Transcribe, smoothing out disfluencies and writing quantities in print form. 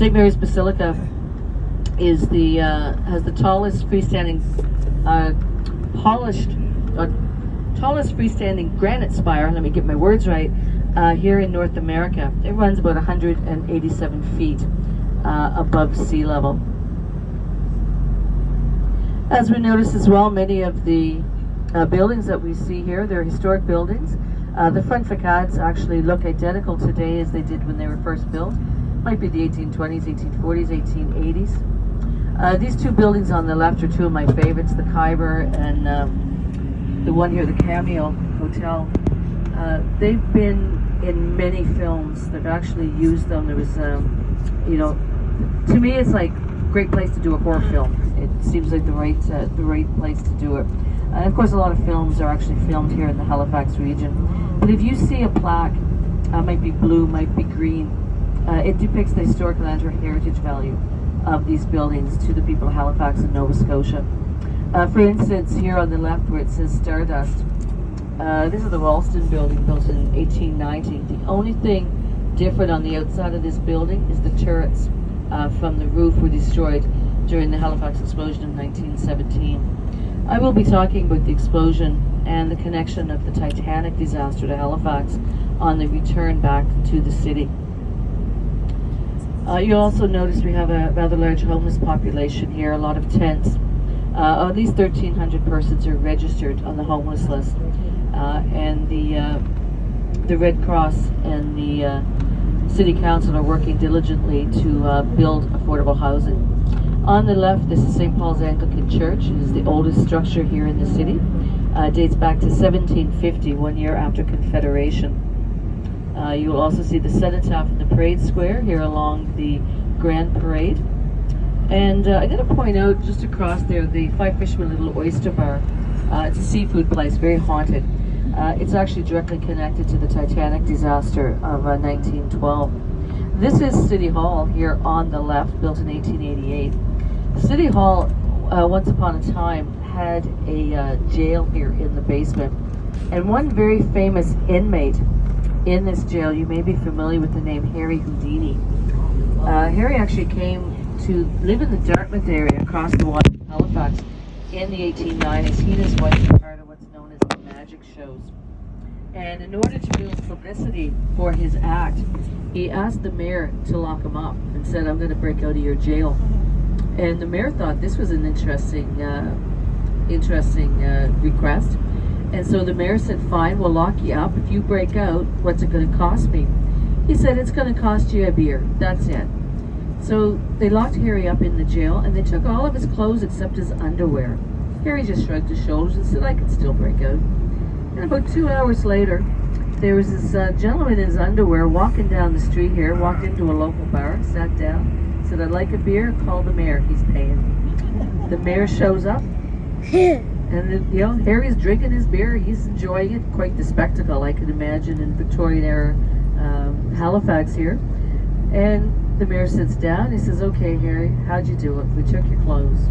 St. Mary's Basilica is has the tallest freestanding tallest freestanding granite spire. Let me get my words right. Here in North America, it runs about 187 feet above sea level. As we notice as well, many of the buildings that we see here, they're historic buildings. The front facades actually look identical today as they did when they were first built. Might be the 1820s, 1840s, 1880s. These two buildings on the left are two of my favorites, the Khyber and the one here, the Cameo Hotel. They've been in many films. They've actually used them. There was, you know, to me it's like a great place to do a horror film. It seems like the right place to do it. And of course a lot of films are actually filmed here in the Halifax region. But if you see a plaque, might be blue, might be green, it depicts the historic land or heritage value of these buildings to the people of Halifax and Nova Scotia. For instance, here on the left where it says Stardust, this is the Ralston building built in 1890. The only thing different on the outside of this building is the turrets from the roof were destroyed during the Halifax explosion in 1917. I will be talking about the explosion and the connection of the Titanic disaster to Halifax on the return back to the city. You'll also notice we have a rather large homeless population here, a lot of tents. At least 1,300 persons are registered on the homeless list. And the Red Cross and the City Council are working diligently to build affordable housing. On the left, this is St. Paul's Anglican Church. It is the oldest structure here in the city. Dates back to 1750, 1 year after Confederation. You will also see the cenotaph in the parade square here along the Grand Parade. And I got to point out just across there the Five Fishermen Little Oyster Bar. It's a seafood place, very haunted. It's actually directly connected to the Titanic disaster of 1912. This is City Hall here on the left, built in 1888. City Hall, once upon a time, had a jail here in the basement. And one very famous inmate in this jail, you may be familiar with the name Harry Houdini. Harry actually came to live in the Dartmouth area across the water from Halifax in the 1890s. He and his wife were part of what's known as the magic shows. And in order to build publicity for his act, he asked the mayor to lock him up and said, "I'm going to break out of your jail." And the mayor thought this was an interesting request. And so the mayor said, "Fine, we'll lock you up. If you break out, what's it going to cost me?" He said, "It's going to cost you a beer. That's it." So they locked Harry up in the jail, and they took all of his clothes except his underwear. Harry just shrugged his shoulders and said, "I can still break out." And about 2 hours later, there was this gentleman in his underwear walking down the street here, walked into a local bar, sat down, said, "I'd like a beer, call the mayor, he's paying." The mayor shows up, and Harry's drinking his beer, he's enjoying it, quite the spectacle I could imagine in Victorian era Halifax here. And the mayor sits down, he says, "Okay, Harry, how'd you do it? We took your clothes.